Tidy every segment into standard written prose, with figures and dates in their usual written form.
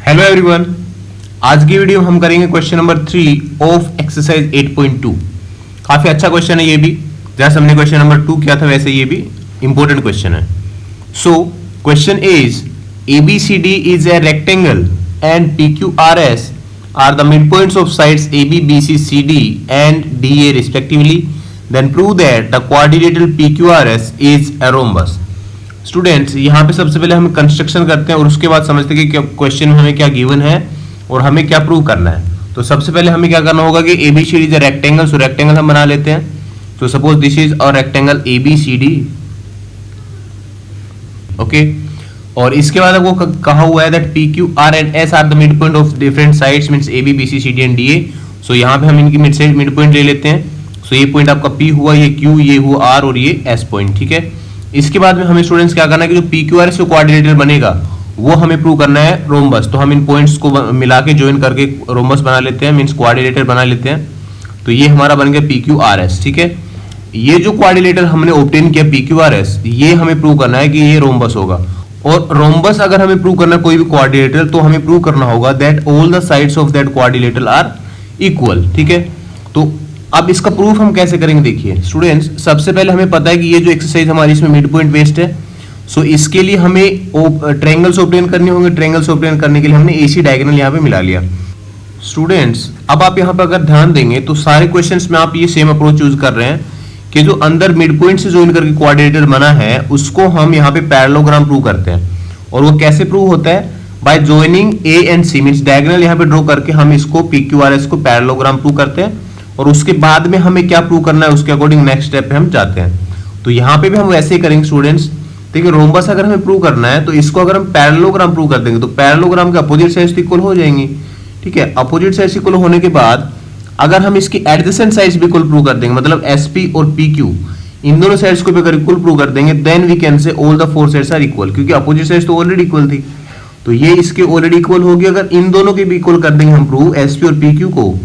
Hello everyone, आज की video में हम करेंगे क्वेश्चन नंबर 3 ऑफ एक्सरसाइज 8.2। काफी अच्छा क्वेश्चन है ये भी, जैसे हमने क्वेश्चन नंबर 2 किया था वैसे ये भी इंपॉर्टेंट क्वेश्चन है। So question is ABCD is a rectangle and PQRS are the mid points of sides AB, BC, CD and DA respectively, then prove that the quadrilateral PQRS is a rhombus. Students, यहाँ पे सबसे पहले हम construction करते हैं और उसके बाद समझते हैं कि क्वेश्चन में हमें क्या गिवन है और हमें क्या प्रूव करना है। तो सबसे पहले हमें क्या करना होगा कि ABCD is a rectangle, so rectangle हम बना लेते हैं। तो suppose this is a rectangle ABCD, okay. और इसके बाद आपको कहा हुआ है that PQ, R and S are the mid point of different sides means AB, BC, CD and DA। So यहाँ पे हम इनकी मिड पॉइंट ले लेते हैं। सो ये पॉइंट आपका P हुआ, ये Q, ये हुआ R और ये S पॉइंट, ठीक है। इसके बाद में हमें स्टूडेंट्स क्या करना है कि जो PQRS जो क्वाड्रिलेटरल बनेगा वो हमें प्रूव करना है रोम्बस। तो हम इन पॉइंट्स को मिला के ज्वाइन करके रोम्बस बना लेते हैं, मींस क्वाड्रिलेटर बना लेते हैं। तो ये हमारा बन गया PQRS, ठीक है। ये जो क्वाड्रिलेटर हमने ऑब्टेन किया PQRS, ये हमें प्रूव करना है कि ये रोम्बस होगा। और रोम्बस अगर हमें प्रूव करना है कोई भी क्वाड्रिलेटर, तो हमें प्रूव करना होगा that all the sides of that quadrilateral are equal, ठीक है। तो अब इसका प्रूफ हम कैसे करेंगे, देखिए स्टूडेंट्स, सबसे पहले हमें पता है कि ये जो एक्सरसाइज हमारी इसमें मिड पॉइंट बेस्ड है। सो इसके लिए हमें ट्रायंगल्स ऑब्टेन करने होंगे। ट्रायंगल्स ऑब्टेन करने के लिए हमने AC डायगोनल यहाँ पे मिला लिया। स्टूडेंट्स, अब आप यहाँ पे अगर ध्यान देंगे तो सारे क्वेश्चंस में आप ये सेम अप्रोच यूज कर रहे हैं कि जो अंदर मिड पॉइंट से ज्वाइन करके क्वाड्रिलेटर बना है उसको हम यहाँ पे पैरेललोग्राम प्रूव करते हैं। और वो कैसे प्रूव होता है? By joining A and C, means diagonal यहाँ पे ड्रॉ करके हम इसको PQRS को पैरेललोग्राम प्रूव करते हैं। और उसके बाद में हमें क्या प्रूव करना है उसके अकॉर्डिंग नेक्स्ट स्टेप पे हम जाते हैं। तो यहाँ पे भी हम वैसे ही करेंगे स्टूडेंट्स। देखिए रोम्बस अगर हमें प्रूव करना है तो इसको अगर हम पैरेललोग्राम प्रूव कर देंगे तो पैरेललोग्राम के अपोजिट साइड्स इक्वल हो जाएंगी, ठीक है। अपोजिट साइड्स इक्वल होने के बाद अगर हम इसकी एडजेसेंट साइड्स भी इक्वल प्रूव कर देंगे, मतलब SP और PQ इन दोनों साइड्स को भी अगर इक्वल प्रूव कर देंगे, then we can say all the four sides are equal, क्योंकि अपोजिट साइड्स तो ऑलरेडी इक्वल थी। तो ये इसके ऑलरेडी इक्वल होगी। अगर इन दोनों के भी इक्वल कर देंगे हम प्रूव SP और PQ को,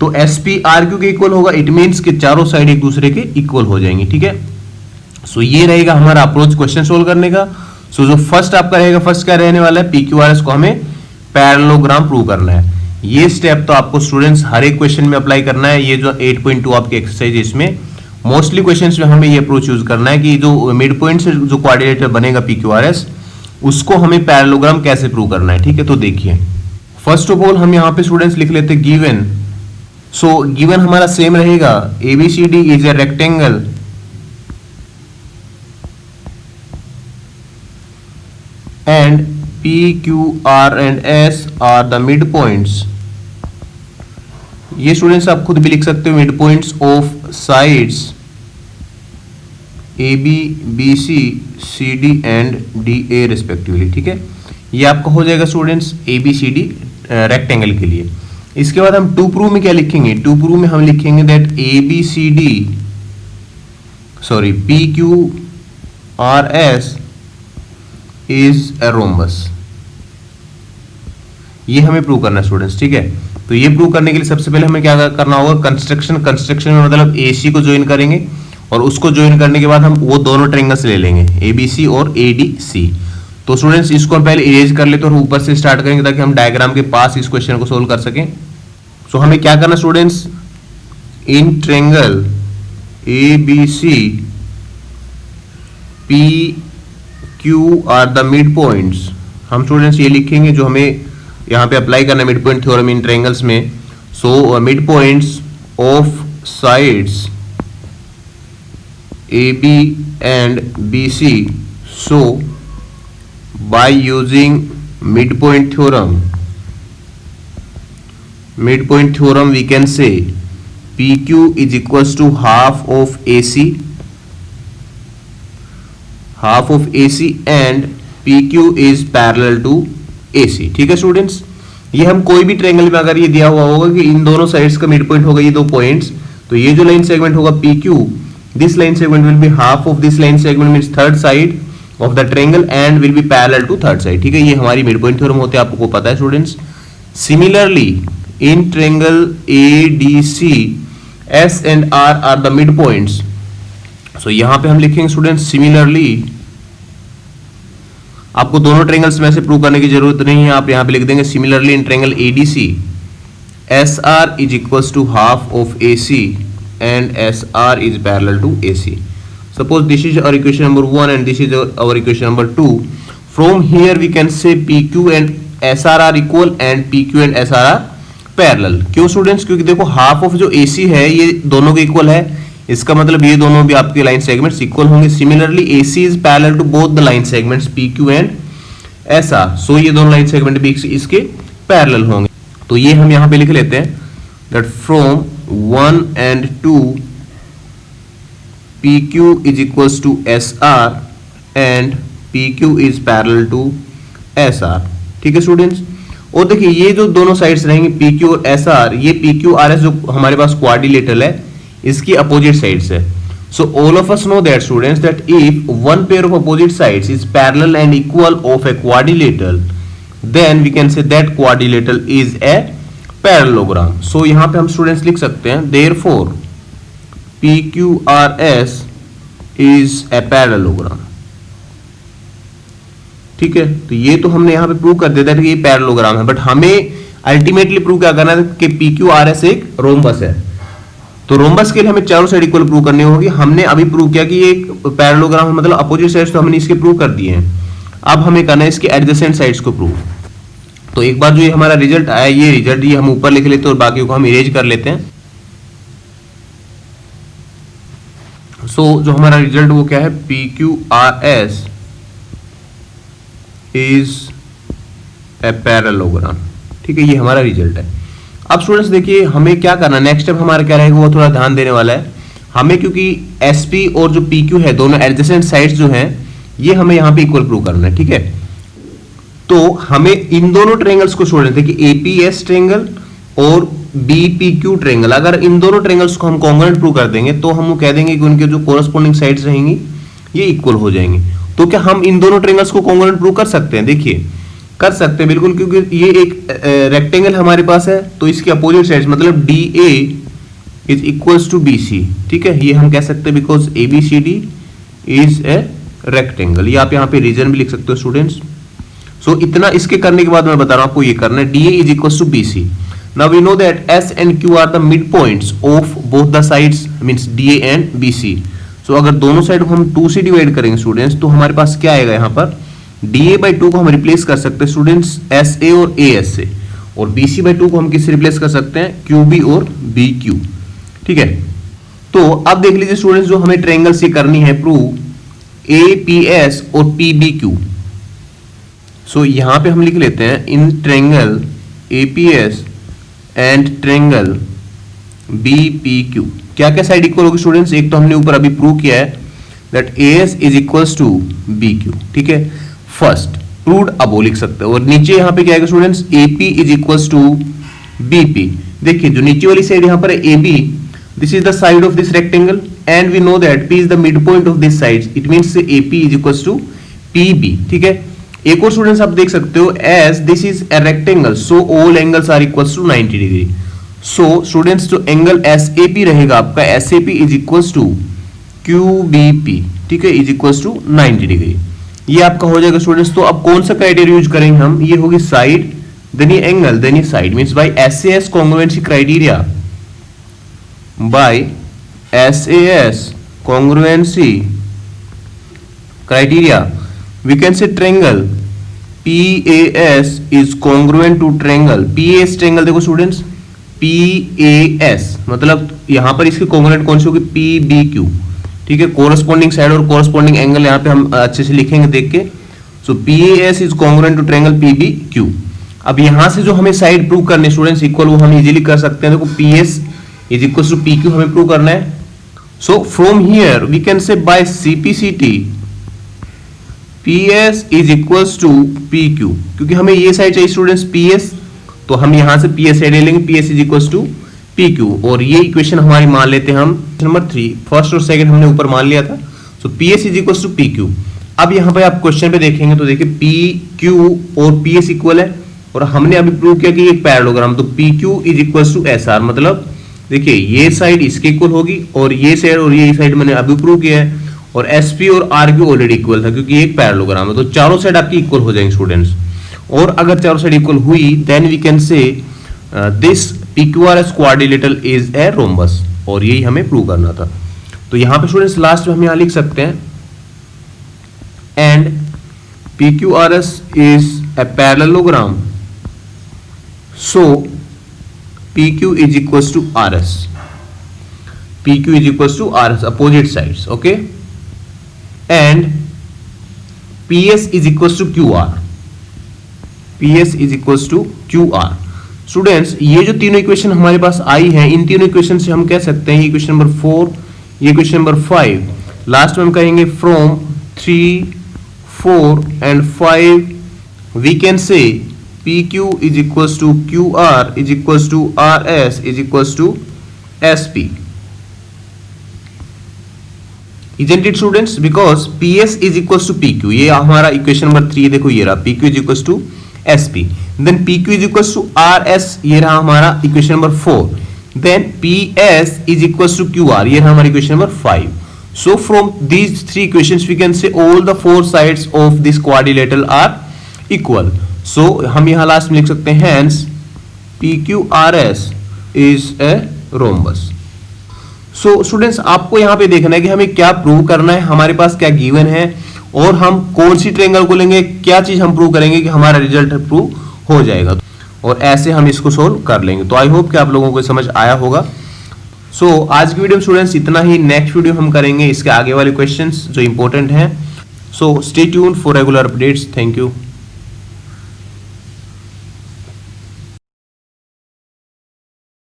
तो SP RQ के इक्वल होगा। इट मींस कि चारों साइड एक दूसरे के इक्वल हो जाएंगी, ठीक है। सो ये रहेगा हमारा अप्रोच क्वेश्चन सोल्व करने का। सो जो फर्स्ट आपका रहेगा, फर्स्ट क्या रहने वाला है, PQRS को हमें पैरेललोग्राम प्रूव करना है। ये स्टेप तो आपको स्टूडेंट्स हर एक क्वेश्चन में अप्लाई करना है। ये जो 8.2 आपकी एक्सरसाइज है इसमें मोस्टली क्वेश्चंस में हमें ये अप्रोच यूज करना है कि जो मिड पॉइंट से जो क्वाड्रिलेटर बनेगा PQRS, उसको हमें पैरेललोग्राम कैसे प्रूव करना है, ठीक है। तो देखिए फर्स्ट ऑफ ऑल हम यहाँ पे स्टूडेंट्स लिख लेते हैं गिवन। सो गिवन हमारा सेम रहेगा, ABCD is a rectangle and PQR and S are the mid points. ये स्टूडेंट्स आप खुद भी लिख सकते हो, mid points of sides AB, BC, CD and DA respectively, ठीक है। ये आपका हो जाएगा स्टूडेंट्स ABCD रेक्टेंगल के लिए। इसके बाद हम टू प्रूव में क्या लिखेंगे? टू प्रूव में हम लिखेंगे that PQRS is a rhombus. ये हमें प्रूव करना है स्टूडेंट्स, ठीक है। तो ये प्रूव करने के लिए सबसे पहले हमें क्या करना होगा, कंस्ट्रक्शन में मतलब AC को ज्वाइन करेंगे और उसको ज्वाइन करने के बाद हम वो दोनों ट्रायंगल्स ले लेंगे ABC और ADC। तो स्टूडेंट्स इसको हम पहले इरेज कर लेते हैं और ऊपर से स्टार्ट करेंगे ताकि हम डायग्राम के पास इस क्वेश्चन को सोल्व कर सकें। सो हमें क्या करना students, in triangle ABC PQ are the mid points. हम स्टूडेंट्स ये लिखेंगे जो हमें यहाँ पे अप्लाई करना है mid point theorem in triangles में। So mid points of sides AB and BC, so by using midpoint theorem we can say PQ is equals to half of AC and PQ is parallel to AC, ठीक है students. ये हम कोई भी triangle में अगर ये दिया हुआ होगा कि इन दोनों साइड्स का मिड पॉइंट होगा ये दो पॉइंट्स, तो ये जो लाइन सेगमेंट होगा PQ, this line segment will be half of this line segment means third side of the triangle and will be parallel to third side, ठीक है। ये हमारी मिड पॉइंट थ्योरम होते हैं, आपको पता है students. Similarly in triangle ADC S and R are the mid points. So यहाँ पे हम लिखेंगे स्टूडेंट्स सिमिलरली आपको दोनों ट्रायंगल्स में से प्रूव करने की जरूरत नहीं है, आप यहां पे लिख देंगे similarly in triangle ADC SR is equals to half of AC and SR is parallel to AC. Suppose this is our equation number 1 and this is our equation number 2. From here we can say PQ and SR are equal and PQ and SR are parallel. क्यों students? क्योंकि देखो half of जो AC है ये दोनों के equal है, इसका मतलब ये दोनों भी आपके लाइन सेगमेंट्स इक्वल होंगे. Similarly AC is parallel to both the line segments PQ and SR. So ये दोनों लाइन सेगमेंट भी इसके पैरेलल होंगे. तो ये हम यहाँ पे लिख लेते हैं that from 1 and 2 PQ is equals to SR and PQ is parallel to SR. ठीक है स्टूडेंट्स. और देखिए ये जो दोनों साइड्स रहेंगे PQ और SR, ये PQRS जो हमारे पास क्वाड्रिलेटरल है इसकी अपोजिट साइड्स है. So all of us know that students that if one pair of opposite sides is parallel and equal of a quadrilateral, then we can say that quadrilateral is a parallelogram. So यहाँ पे हम students लिख सकते हैं therefore PQRS is a parallelogram. ठीक है, तो ये तो हमने यहां पे प्रूव कर दिया था कि ये पैरेललोग्राम है, बट हमें अल्टीमेटली प्रूव क्या करना है कि PQRS एक रोम्बस है. तो रोम्बस के लिए हमें चारों साइड इक्वल प्रूव करनी होगी. हमने अभी प्रूव किया कि ये एक पैरेललोग्राम है, मतलब अपोजिट साइड्स तो हमने इसके प्रूव कर दिए हैं. अब हमें करना है इसके एडजेसेंट साइड्स को प्रूव. तो एक बार जो ये हमारा रिजल्ट आया, ये रिजल्ट ये हम ऊपर लिख लेते हैं और बाकी को हम इरेज कर लेते हैं. जो हमारा रिजल्ट वो क्या है, PQRS इज ए पैरेललोग्राम. ठीक है, ये हमारा रिजल्ट है. अब स्टूडेंट्स देखिए हमें क्या करना है, नेक्स्ट स्टेप हमारा क्या रहेगा वो थोड़ा ध्यान देने वाला है हमें, क्योंकि SP और जो PQ है दोनों एडजेसेंट साइड्स जो हैं ये हमें यहाँ पे इक्वल प्रूव करना है. ठीक है, तो हमें इन दोनों ट्रायंगल्स को स्टूडेंट्स देखिए APS ट्रायंगल और BPQ ट्रायंगल, अगर इन दोनों ट्रायंगल्स को हम कॉन्ग्रुएंट प्रूव कर देंगे तो हम वो कह देंगे कि उनके जो कोरस्पोंडिंग साइड्स रहेंगी ये इक्वल हो जाएंगे. तो क्या हम इन दोनों ट्रायंगल्स को कॉन्ग्रुएंट प्रूव कर सकते हैं? देखिए कर सकते हैं बिल्कुल, क्योंकि ये एक रेक्टेंगल हमारे पास है तो इसके अपोजिट साइड्स मतलब DA is equals to BC. ठीक है, ये हम कह सकते हैं because ABCD is a rectangle. ये आप यहाँ पे रीजन भी लिख सकते हो स्टूडेंट्स. सो इतना इसके करने के बाद मैं बता रहा हूँ आपको ये करना है DA is equals to BC. Now we know that S and Q are the midpoints of both the sides means DA and BC. So अगर दोनों साइड को हम 2 से डिवाइड करेंगे स्टूडेंट्स तो हमारे पास क्या आएगा, यहाँ पर DA/2 को हम रिप्लेस कर सकते हैं स्टूडेंट्स SA और AS से, और BC/2 को हम किससे रिप्लेस कर सकते हैं, QB और BQ. ठीक है, तो अब देख लीजिए स्टूडेंट्स जो हमें ट्रायंगल्स ये करनी है प्रूव APS और PBQ. सो यहाँ पे हम लिख लेते हैं in triangle APS and triangle BPQ क्या क्या साइड इक्वल होगी स्टूडेंट्स. एक तो हमने ऊपर अभी प्रूव किया है that AS is equals to BQ. ठीक है, फर्स्ट प्रूव्ड, अब वो लिख सकते हैं. और नीचे यहाँ पे क्या आएगा students, AP is equals to BP. देखिए जो नीचे वाली साइड यहाँ पर है AB, this is the side of this rectangle and we know that P is the mid point of this side, it means AP is equals to PB. ठीक है, एक और स्टूडेंट्स आप देख सकते हो as this is a rectangle so all angles are equals to 90 degree. So students जो angle SAP रहेगा आपका SAP is equals to QBP. ठीक है, इज इक्वल्स टू 90 डिग्री. ये आपका हो जाएगा स्टूडेंट्स. तो अब कौन सा क्राइटेरिया यूज करेंगे हम, ये होगी साइड देन ये एंगल देन ये side, means by SAS congruency criteria, by SAS congruency criteria we can say triangle PAS is congruent to triangle PAS triangle. देखो स्टूडेंट्स PAS मतलब यहां पर इसकी कॉन्ग्रुएंट कौन सी होगी, PBQ. ठीक है, कोरस्पोंडिंग साइड और कोरस्पोंडिंग एंगल यहां पे हम अच्छे से लिखेंगे देख के. So PAS is congruent to triangle PBQ. अब यहां से जो हमें साइड प्रूव करने स्टूडेंट्स इक्वल, वो हम इजीली कर सकते हैं. देखो PS is equal to PQ हमें प्रूव करना है. So from here we can say by CPCT PS is equals to PQ. क्योंकि हमें ये साइड चाहिए स्टूडेंट्स PS, तो हम यहां से PS साइड ले लेंगे, PS is equals to PQ. और ये इक्वेशन हमारी मान लेते हैं हम नंबर 3, फर्स्ट और सेकंड हमने ऊपर मान लिया था. So PS is equals to PQ. अब यहां पे आप क्वेश्चन पे देखेंगे तो देखिए PQ और PS इक्वल है और हमने अभी प्रूव किया कि एक पैरेललोग्राम, तो PQ is equals to SR. मतलब देखिए ये साइड इसके इक्वल होगी और ये साइड मैंने अभी प्रूव किया है, और SP और RQ ऑलरेडी इक्वल था क्योंकि एक पैरेललोग्राम है, तो चारों साइड आपकी इक्वल हो जाएंगे स्टूडेंट्स। और अगर चारों साइड इक्वल हुई then we can say this PQRS quadrilateral is a rhombus, और यही हमें प्रूव करना था। तो यहां पे स्टूडेंट्स लास्ट में हम यहां लिख सकते हैं and PQRS is a parallelogram, so PQ is equals to RS. PQ is equals to RS, opposite sides, okay? And PS is equals to QR. PS is equals to QR. Students ये जो तीनों equation हमारे पास आई हैं, इन तीनों equation से हम कह सकते हैं ये क्वेश्चन नंबर 4, ये क्वेश्चन नंबर 5, लास्ट में हम कहेंगे from 3, 4 and 5 we can say PQ is equals to QR is equals to RS is equals to SP. Isn't it students? Because PS is equals to PQ, ये हमारा equation number 3 देखो ये रहा, PQ is equals to SP. Then PQ is equals to RS, ये रहा हमारा equation number 4. Then PS is equals to QR, ये रहा हमारा equation number 5. So from these three equations we can say all the four sides of this quadrilateral are equal. So हम यहाँ last में लिख सकते हैं hence PQRS is a rhombus. So students आपको यहाँ पे देखना है कि हमें क्या प्रूव करना है, हमारे पास क्या गिवन है और हम कौन सी ट्रायंगल को लेंगे, क्या चीज हम प्रूव करेंगे कि हमारा रिजल्ट प्रूव हो जाएगा, और ऐसे हम इसको सोल्व कर लेंगे। तो आई होप कि आप लोगों को समझ आया होगा। सो आज की वीडियो में स्टूडेंट्स इतना ही। नेक्स्ट वीडियो हम करेंगे इसके आगे वाले क्वेश्चंस जो इंपॉर्टेंट हैं। So stay tuned for regular updates. Thank you.